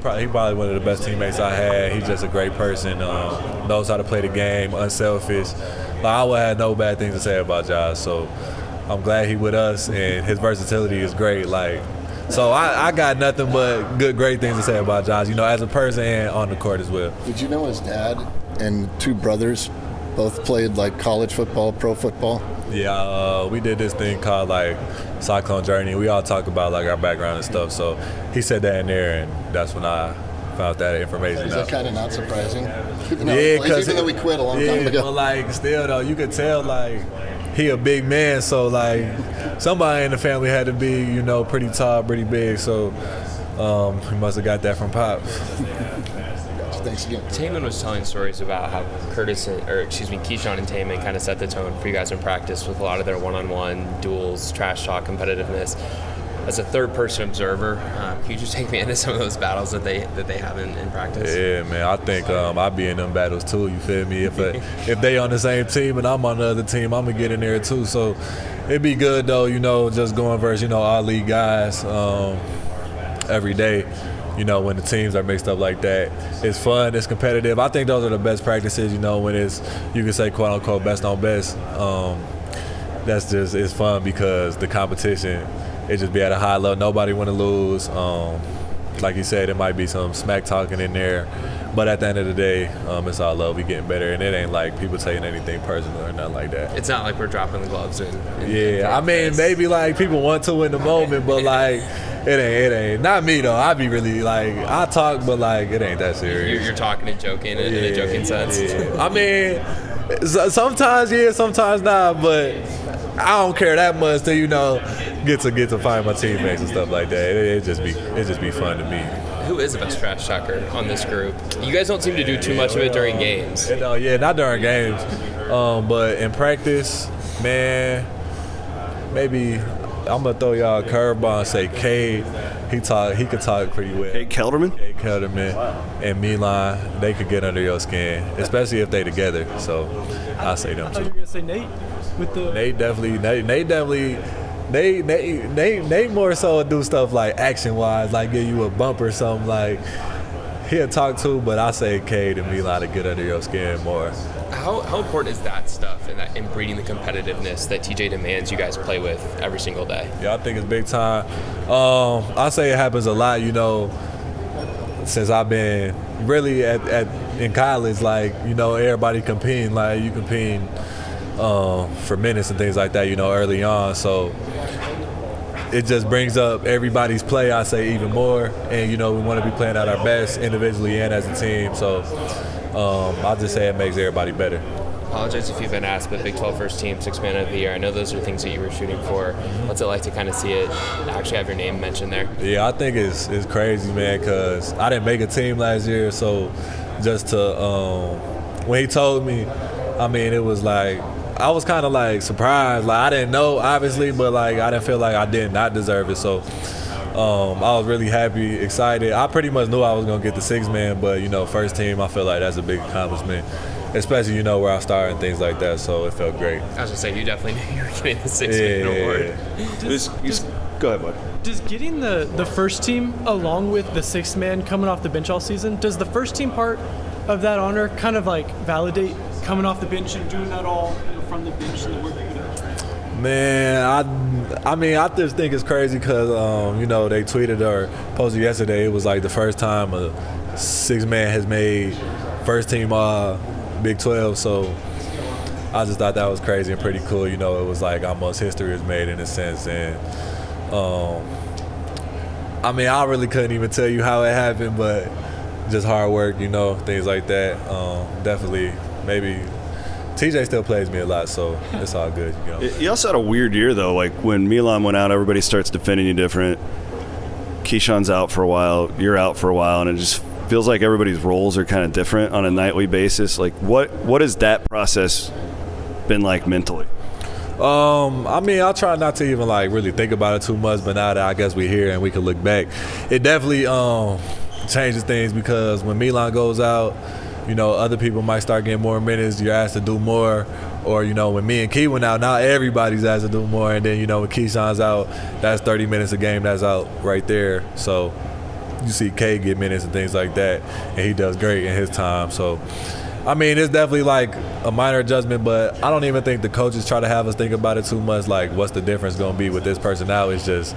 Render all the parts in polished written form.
probably one of the best teammates I had. He's just a great person. Knows how to play the game, unselfish. Like, I would have no bad things to say about Josh. So I'm glad he with us, and his versatility is great. So I got nothing but great things to say about Josh, as a person and on the court as well. Did you know his dad and two brothers both played college football, pro football? Yeah, we did this thing called Cyclone Journey. We all talk about our background and stuff. So he said that in there, and that's when I found that information. Is that kind of not surprising? Even though we quit a long time ago. But still though, you could tell he a big man. So somebody in the family had to be pretty tall, pretty big. So he must have got that from Pops. Thanks again. Taman was telling stories about how Keyshawn and Taman kind of set the tone for you guys in practice with a lot of their one-on-one duels, trash talk, competitiveness. As a third-person observer, can you just take me into some of those battles that they have in practice? Yeah, man. I think I'd be in them battles too. You feel me? If they on the same team and I'm on the other team, I'm gonna get in there too. So it'd be good though, just going versus all league guys every day. When the teams are mixed up like that, it's fun, it's competitive. I think those are the best practices, when it's, you can say, quote unquote, best on best. It's fun because the competition, it just be at a high level. Nobody want to lose. Like you said, it might be some smack talking in there, but at the end of the day, it's all love. We getting better, and it ain't like people taking anything personal or nothing like that. It's not like we're dropping the gloves in maybe people want to in the moment, but it ain't. Not me though. I be really I talk, but it ain't that serious. You're talking and joking in a joking sense. Yeah. Sometimes sometimes not, but I don't care that much to get to find my teammates and stuff like that. It just be fun to me. Who is the best trash talker on this group? You guys don't seem to do too much of it during games. Not during games, but in practice, man, maybe I'm gonna throw y'all a curveball and say Cade. He could talk pretty well. Cade Kelderman? Cade Kelderman and Milan, they could get under your skin, especially if they together. So I say them too. I thought you were gonna say Nate with the. Nate definitely. Nate more so do stuff action wise, give you a bump or something. He'll talk too, but I say Cade and Milan to get under your skin more. How important is that stuff in breeding the competitiveness that TJ demands you guys play with every single day? Yeah, I think it's big time. I say it happens a lot, since I've been really in college, everybody competing, you competing for minutes and things like that, early on. So it just brings up everybody's play, I say, even more. And, we want to be playing at our best individually and as a team. So I'll just say it makes everybody better. Apologize if you've been asked, but Big 12 first team, 6th man of the year. I know those are things that you were shooting for. What's it like to kind of see it actually have your name mentioned there? Yeah, I think it's crazy, man, because I didn't make a team last year. So just to when he told me, it was I was kind of surprised. I didn't know, obviously, but I didn't feel like I did not deserve it. So I was really happy, excited. I pretty much knew I was going to get the 6th man, but, first team, I feel like that's a big accomplishment, especially, where I started and things like that. So it felt great. I was going to say, you definitely knew you were getting the 6th man award. Go ahead, bud. Does getting the first team along with the 6th man coming off the bench all season, does the first team part of that honor kind of validate coming off the bench and doing that all from the bench and the work you put in? Man, I just think it's crazy because, they tweeted or posted yesterday. It was the first time a 6th man has made first team Big 12. So I just thought that was crazy and pretty cool. It was almost history was made in a sense. And, I really couldn't even tell you how it happened, but just hard work, things like that. Definitely, maybe TJ still plays me a lot, so it's all good. You also had a weird year, though. When Milan went out, everybody starts defending you different. Keyshawn's out for a while, you're out for a while, and it just feels like everybody's roles are kind of different on a nightly basis. What has that process been like mentally? I try not to even really think about it too much, but now that I guess we're here and we can look back, it definitely changes things because when Milan goes out, other people might start getting more minutes. You're asked to do more. Or, when me and Key went out, now everybody's asked to do more. And then, when Keyshawn's out, that's 30 minutes a game that's out right there. So you see K get minutes and things like that, and he does great in his time. So, I mean, it's definitely like a minor adjustment, but I don't even think the coaches try to have us think about it too much. Like, what's the difference going to be with this person now? It's just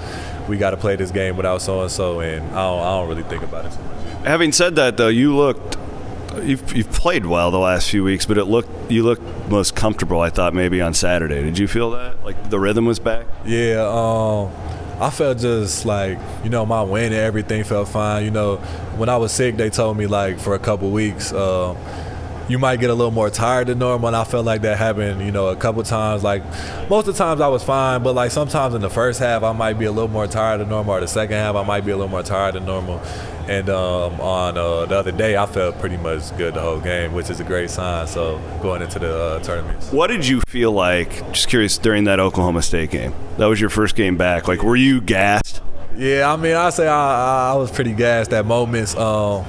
we got to play this game without so and so, and I don't really think about it too much. Having said that, though, you've played well the last few weeks, but you looked most comfortable, I thought, maybe on Saturday. Did you feel that? Like the rhythm was back? Yeah, I felt just like, my win and everything felt fine. When I was sick, they told me like for a couple weeks, you might get a little more tired than normal, and I felt like that happened, a couple times. Like most of the times I was fine, but like sometimes in the first half I might be a little more tired than normal, or the second half I might be a little more tired than normal. And on the other day, I felt pretty much good the whole game, which is a great sign. So going into the tournaments. What did you feel like, just curious, during that Oklahoma State game? That was your first game back. Like, were you gassed? Yeah, I mean, I say I was pretty gassed at moments. But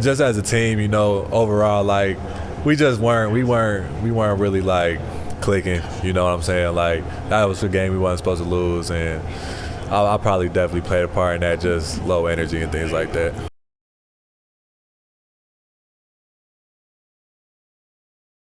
just as a team, overall, like we weren't really like clicking. You know what I'm saying? Like that was a game we wasn't supposed to lose, and I probably definitely played a part in that, just low energy and things like that.